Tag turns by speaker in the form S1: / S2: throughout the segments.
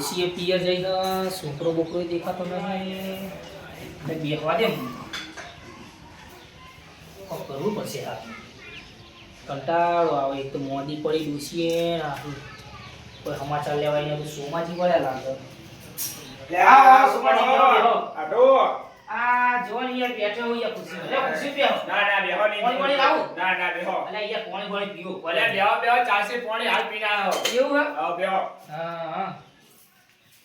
S1: ડોસીએ પિયર જઈને છોકરો બોકરો દેખાતો નહીં ને બેહવા દે કરવું પડશે હા કંટાળો આવે એક તો મોદી પડી ડોસીએ કોઈ સમાચાર લેવાય ને સોમાજી પડ્યા લાગે આ જોન યાર બેઠો હોય ખુશી ખુશી બેહો
S2: ના બેહો નહીં
S1: પાણી લાવો
S2: ના બેહો
S1: અલે યાર પાણી પીવો
S2: ભલે બેહો ચાલશે પાણી હાલ પીના આવો
S1: એવું હે
S2: હા બેહો
S1: હા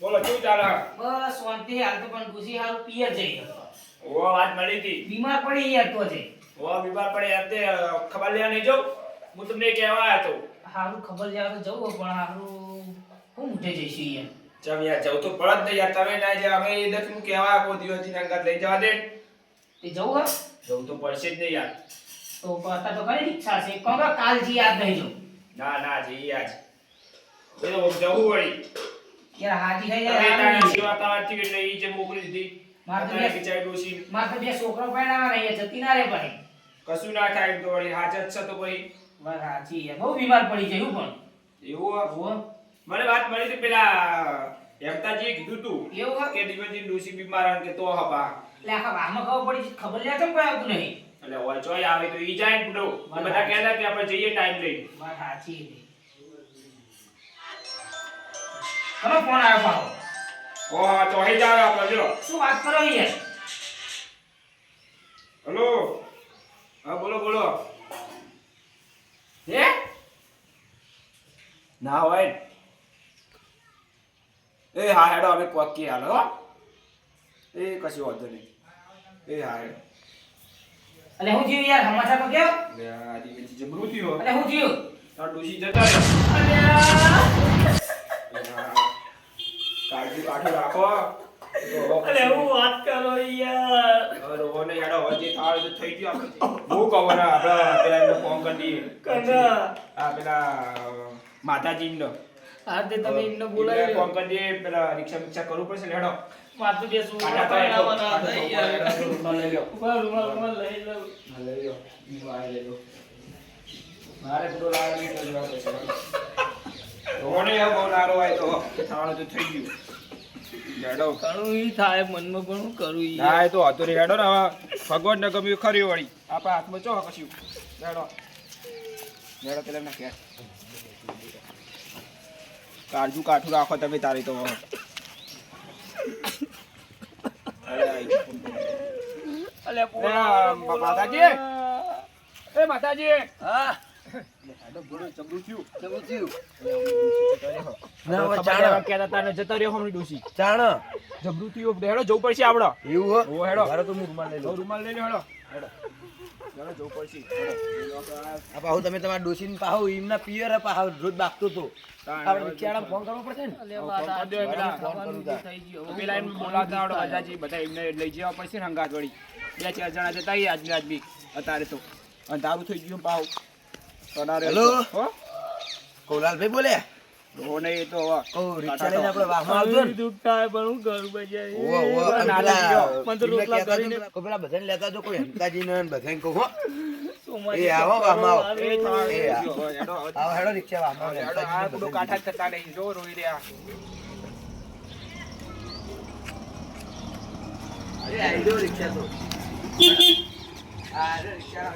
S2: બોલો શું ચાલે
S1: બસ શાંતિ હાલ તો પણ ખુશી હારું પિયર જઈ
S2: ઓ વાત મળી હતી
S1: બીમાર પડી યાર તો છે
S2: ઓ બીમાર પડે એમ તે ખબર લેવા નહીં જાઉં હું તમને કહેવા આવ્યો તો
S1: હારું ખબર લેવા તો જવું પણ હારું હું ઉઠે જઈશું યાર
S2: ચમ યાર જવું તો પડત નહીં યાર તમે ના જે અમે એ દસ હું કહેવા કોઈ દિવસથી નંગત લઈ જવા દે
S1: તે જવું હે
S2: જવું તો પડશે જ નહીં યાર
S1: તો પતા તો ઘણી ઈચ્છા છે કોણ કાલજી યાદ નહીં જો
S2: ના જઈએ આજ એ તો જવું વળી
S1: યાર હાજી થઈ
S2: તમે
S1: જાય
S2: તારી સેવા તાવાથી એટલે ઈ જે મોકલી દીધી
S1: મારે તો
S2: મારે બિચારી ડોશી
S1: મારે તો બે છોકરો પરણાવવા નહીં જતી ના રે ભાઈ
S2: કશું ના થાય એમ તો વળી હાજર છે તો ભાઈ
S1: વાત સાચી યાર બહુ બીમાર પડી જાય પણ
S2: એવું
S1: હો
S2: મને વાત મળી હતી પેલા હેમતાજીએ કીધું તું
S1: એવું હે?
S2: કે દિવસની ડોશી બીમાર અને કે તો હપા
S1: એટલે આખા વાહમાં ખબર પડી છે, ખબર લે કેમ કોઈ આવતું નહીં
S2: એટલે હોય ચોય આવે તો ઈ જાય ને બુડો બધા કહેતા કે આપણે જઈએ ટાઈમ લઈ
S1: વાત સાચી છે. કોનો ફોન આવ્યો પાછો?
S2: ઓ હા તો હઈ જાવ આપણે જો
S1: શું વાત કરો યાર?
S2: હેલો હા બોલો
S1: હે
S2: ના હોય એ હા હેડો અમે પોકી હાલો હો એ કશું વાંધો નહીં એ હા હેડો
S1: અલે હું જીવ યાર સમાચાર તો કેવો?
S2: લે આજી બીજી જબરું થયો
S1: અલે હું જીવ
S2: તાર ડોશી જતા રહે કાળજી કાઠી રાખો
S1: અલે હું વાત કરો યાર?
S2: રોને હેડો હજી થાળ તો થઈ ગયો આપણે હું કહું ને આપણે પેલા એમને ફોન કરી દઈએ
S1: કના?
S2: આ પેલા માતાજીનો
S1: આ તે તમે એમને
S2: એમને
S1: બોલાવી
S2: ફોન કરી દઈએ પેલા રિક્ષા કરવું પડશે ને હેડો
S1: માથે બેસવું
S2: કાઢા તો
S1: પરણાવવાના હતા યાર.
S2: રૂમાલ લઈ લો
S1: રૂમાલ લઈ લઉં.
S2: લઈ લો બીજું આ લઈ લો મારે પેલો લાડ નહીં તો જવા પડશે રોને બહુ નારો હોય તો થવાનું તો થઈ ગયું હેડો
S1: ઘણું ઈ થાય મનમાં ઘણું કરું ઈ
S2: ના એ તો હતો રે હેડો ને હવે ભગવાન ને ગમ્યું ખરી વળી આપણા હાથમાં ચો કશું હેડો પેલા ના કે કાળજુ કાઠું રાખો તમે તારી તો
S1: અલે
S2: માતાજી એ માતાજી
S1: હા
S2: જબરું થયું
S3: ના હવે
S2: ચાણા કહેતા તાને જતા રહ્યો હમણી ડોસી
S3: ચાણા
S2: જબરું થયું હેડો જવું પડશે આપણે
S3: એવું
S2: ઓ હેડો
S3: મારો તો હું રૂમાલ લઈ લઉં
S2: રૂમાલ લઈ લો હેડો હેડો જવું પડશે
S3: આ પાહુ તમે તમારા ડોસીને પાહુ ઈમના પિયર પાહુ રોજ બાકતો તો આપણે બિચારા ફોન કરવો પડશે ને
S1: અલે વાત આ
S2: દે પેલા
S1: ખાવાનું જે થઈ ગયું.
S2: પેલા એમ બોલાવતા આવડો બધાજી બધા એમને લઈ જવા પડશે ને હંગાત વળી 2-4 જણા જતા આવીએ આજ બી અત્યારે તો અને તારું થઈ ગયું પાવ
S3: હેલો.
S2: હો
S3: કોલાલભાઈ બોલે
S2: રોને એ તો
S3: ઓ રિક્ષા લઈને આપણે વાહમાં આવજો ને
S1: દુઃખ થાય પણ હું કરું બજાય.
S3: ઓવો ઓવો અને
S2: નાના
S3: પેલા
S1: મને તો રોટલા
S3: એમને કહેતા
S1: કરીને-
S3: તો પેલા બધાને લેતા જો કોઈ હંતાજીને ને બધાને કહું હો
S1: સોમાજી
S3: એ આવો વાહમાં આવો
S2: એ થવા
S3: એ
S2: હેડો
S3: આવો હેડો રિક્ષા વાહમાં આવો.
S2: હેડો આ બધું કાઠા જ થતા નહીં જો રોઈ રહ્યા
S3: અરે આઈડો રિક્ષા તો આ રિક્ષા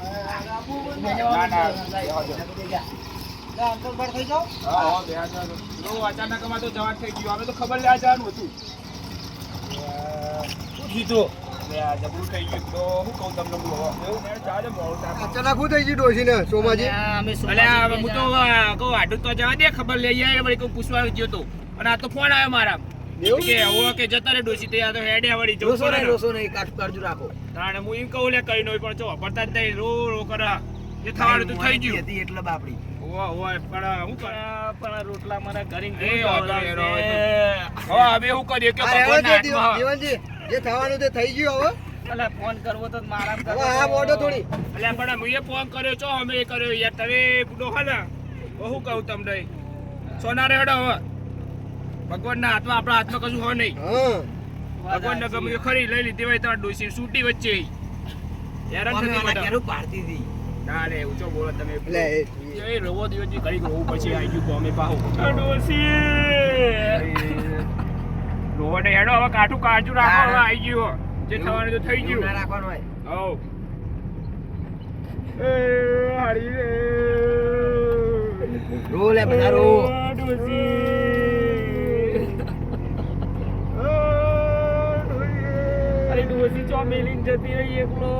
S2: ના ના હા અચાનક અમારે તો જવાનું થઈ ગયું અમે તો ખબર લેવા જવાનું હતું આ જબરું થઈ ગયું તો હું કહું તમને હું એવું ચાલે મોડું થાય.
S3: અચાનક શું થઈ ગયું ડોશીને સોમાજી
S1: અમે
S2: અલ્યા હું તો કહું આડું તો જવા દે ખબર લઈ આવે વળી કોઈ પૂછવા ગયો તો અને આ તો ફોન આવ્યો મારા કે હવે કે જતા રે ડોસી તો આ તો હેડે વળી જવું
S3: ડોસો
S2: પડે
S3: નહીં
S2: ને.
S3: ડોસો નહીં કાળજુ રાખો
S2: તાણે હું એમ કહું લે કઈ નહીં પણ જો પડતા જ નહીં રો રો કરે એ થવાનું તો થઈ ગયું
S3: હતી એટલે બાપડી
S2: ઓય પણ હું કરે
S1: પણ રોટલા મારા ઘરે
S2: એ હવે હવે હું કરીએ કે
S3: આ
S2: ભગવાનના
S3: રહેવા દો,
S2: હાથમાં.
S3: જીવનજી જે થવાનું તે થઈ ગયું હવે
S1: અલે ફોન કરવો તો મારા
S3: હવે આ મોઢો થોડી
S2: અલ્યા પણ હું એ ફોન કર્યો છો અમે એ કર્યો યાર તમે બુડો હા ને હું કહું તમને સોના રેડો હવે ભગવાનના હાથમાં આપણા હાથમાં કશું હોય નહીં
S3: હા
S2: ભગવાનને ગમે એ ખરી લઈ લીધી હોય તો ડોસી સૂટી વચ્ચે હેરાન થતી બધા.
S3: કેનું પાડતી હતી
S2: ના રે ઊંચો બોલો તમે
S3: એટલે
S2: એ રવો દિવસથી ઘડીક રોવું પછી આવી ગયું કોમે પાહુ રોવને હેડો હવે કાઠું કાચું રાખો હવે આવી ગયું જે થવાનું તો થઈ ગયું
S3: ના રાખવાનું હોય
S2: હવ એ હરી રે
S3: રો લે બધા રો
S2: અરે ડોસી ચો મેલીન જતી રહી એકલો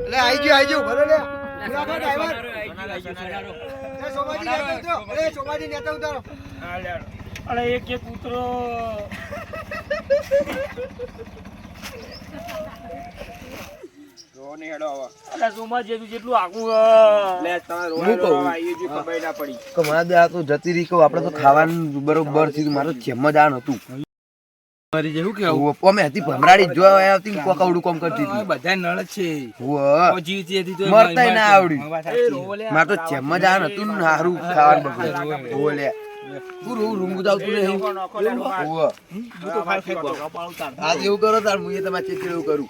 S3: લે આઈ ગયો ભરો લે ડ્રાઈવર સોમાજી નેતા ઉતારો સોમાજી નેતા ઉતારો
S2: અરે એક કૂતરો રોને હેડો હવે અરે સોમાજી જેટલું આગું લે તમારે રોવા આવી ગયું ખબર ના પડી
S3: કે મારા દે આ તો જતી રહી કહું આપણે તો ખાવાનું બરોબર થયું મારું જેમદાન હતું
S4: મારી જેવું કેવું
S3: અમે હતી ભમરાડી જોવા આવતી ને કોકાવડું કોમ કરતી હતી
S4: બધા નળ છે
S3: ઓહ
S4: જીવતી હતી તો
S3: મરતાય ના આવડ્યું મારે તો જેમદાન હતું ને હારું ખાવાનું બધું ઓલે પૂરું રૂંગું આવતું નહીં ઓહ આજ એવું કરો તાર હું તમારે ચેતી એવું કરું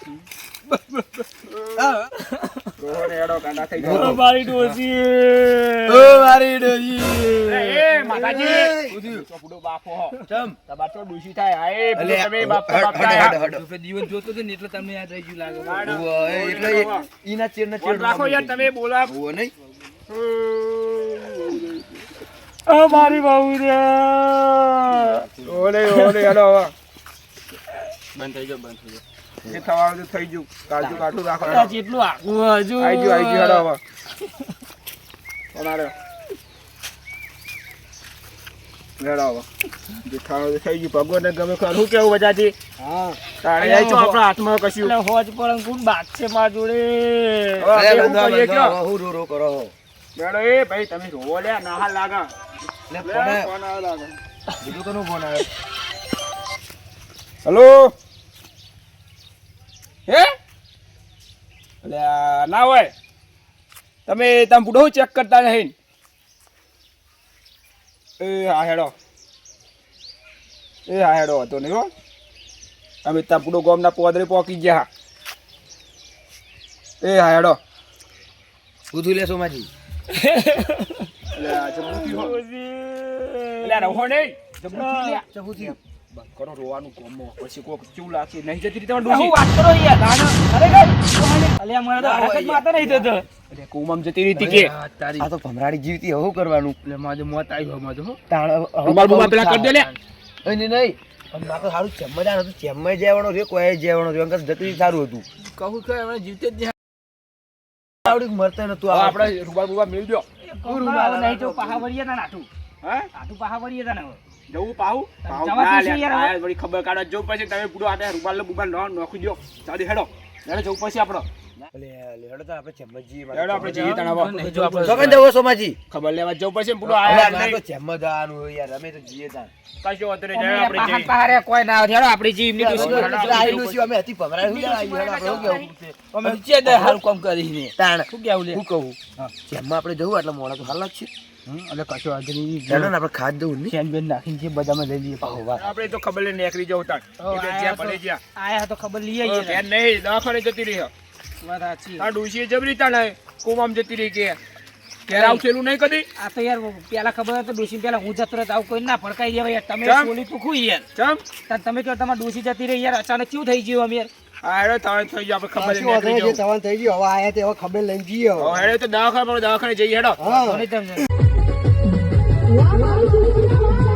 S2: રોને હેડો કાંડા થઈ
S4: ઓ મારી ડોસી
S3: ઓ મારી ડોસી
S2: એ માતાજી ચોપડો બાપો
S3: ચમ
S2: તમાર તો ડૂસી થાય આય
S3: અલે
S2: તમે બાપ બાપ
S4: તો દીવન જોતો તો ને એટલે તમને યાદ રહી ગયું લાગે
S3: ઓહ એટલે ઈના ચેડ ના ચેડ
S2: રાખો યાર તમે બોલા
S3: ઓહ નહીં
S2: ઓ મારી બહુ રે ઓલે હેડો હવે
S4: બંધ થઈ ગયો બંધ થઈ ગયો
S2: જે થવાનું તો થઈ ગયું કાજુ કાઠું રાખો
S4: જેટલું આગું હજુ
S2: આઈ ગયું હેડો હવે ઓનારે હેડો હવે જે થવાનું તો થઈ ગયું ભગવાનને ગમે ખરું શું કેવું બધાથી
S3: હા
S2: તારે આઈ તો આપણા હાથમાં કશું
S4: એટલે હોજ પર કોણ બાદ છે માર જોડે
S2: હવે આપણે શું કરીએ કયો?
S3: હું રો કરો
S2: હેડો એ ભાઈ તમે રોવો લે ના લાગા
S3: લે
S2: લે,
S3: ફોન
S2: ફોન આવે લાગે
S3: બીજું કોનો ફોન આવ્યો
S2: હેલો હે એટલે ના હોય તમે બુડો ચેક કરતા નહીં એ હા હેડો હતો નહીં હો અમે ત્યાં બુડો ગોમના પોદરે પોકી ગયા એ હા હેડો
S3: પૂછું લે સોમાજી
S2: એટલે આ જબૂતી હો એટલે આ રહો નહીં જબૂતી લે
S3: ચબુથી
S2: બંધ કરો રોવાનું કોમો પછી કોક ચૂ લાગશે નહીં જતી રીતે ડૂસી
S4: હું વાત કરો યાર અરે અલ્યા મને તો હરકત માતા નહીં થતો
S2: એટલે કુમમ જતી રીતી કે
S4: તારી
S3: આ તો ભમરાડી જીવતી હવે કરવાનું
S4: એટલે માજો મોત આવ્યો માજો હો
S2: રૂમાલ બુમાલ પેલા કરી દે લે
S3: નહીં નહીં પણ મારે તો સારું ચેમ્મજાન હતું ચેમ્મઈ જવાનો રહ્યો કોઈ જવાનો રહ્યો અંકલ જતું સારું હતું
S4: કહું કે એમને જીવતે જ
S3: આવડી મરતા નતું
S2: હવે આપણે રૂમાલ બુમાલ મિલ દો
S4: નહીં તો પાહા વળીએ તા નાઠું
S2: હે
S4: આઠું પાહા વળીએ તા ને હવે
S2: જવું પાહું
S4: જવા
S2: ના
S4: દઈશું
S2: લે
S4: યાર હવે.
S2: આ વળી ખબર કાઢો જવું પછી તમે પૂરો આટે રૂમાલ બુમાલ નોખી દો ચાલી હેડો જવું પછી આપણો
S3: લેડો તો આપણે ચેમ્મજી
S2: હેડો આપણે જઈએ તાણા
S4: નહીં જો આપણે
S3: સોકન જવો સોમાજી
S2: ખબર લેવા જવું પછી પૂરો
S3: અરે
S2: આયા
S3: મારે તો
S2: નહીં
S3: ચેમ્મજાન હોય યાર અમે તો જીએ તા
S2: કશો વાંધો નહીં
S4: અમે
S2: જઈએ આપણે
S4: પાહા
S2: જઈએ
S4: પાહા રે કોઈ ના આવે હેડો આપણી જીવ ની
S3: આઈલું છું અમે હતી ભમરાડી હું આવી હેડો આપણે હું કેવું
S4: અમે ચે દે હારું કામ કરીને
S3: તાણ
S4: શું કેવું લે
S3: હું કહું જેમમાં આપણે જવું એટલે મોડા તો હાલ લાગશે
S4: એટલે કશો વાંધો નહીં
S3: હેડો ને આપણે ખાદ દઉં ને
S4: ચેન બેન નાખીને જે બધામાં લઈ લઈએ પાહો વાત
S2: આપણે તો ખબર લઈને નીકળી જવું તાણ એટલે જ્યાં ભલે જ્યાં
S4: આયા તો ખબર લઈ આવીએ
S2: ઘેર નહીં દવાખાને જતી રહી
S4: વાત સાચી
S2: આ ડૂસી જબરી તાણ કુમામ જતી રહી કે ઘેર આવશેલું નહીં કદી
S4: આ તો યાર પેલા ખબર હતો ડોસી પેલા હું જતો રહેતો આવું કોઈ ના ભડકાઈ દેવાય યાર તમે
S2: ચમ.
S4: બોલી તું ખુઈ યાર
S2: ચમ
S4: તાર તમે કહો તમારે ડોસી જતી રહી યાર અચાનક કેવું થઈ ગયું અમે યાર
S2: આ હેડો તાણ થઈ ગયું આપણે ખબર લઈને નીકળી જવું
S3: તવાન થઈ ગયું હવે આયા તે હવે ખબર લઈને જઈએ
S2: હવે હેડો તો દવાખાને જઈએ હેડો
S4: તો નહીં તમને
S5: Wow.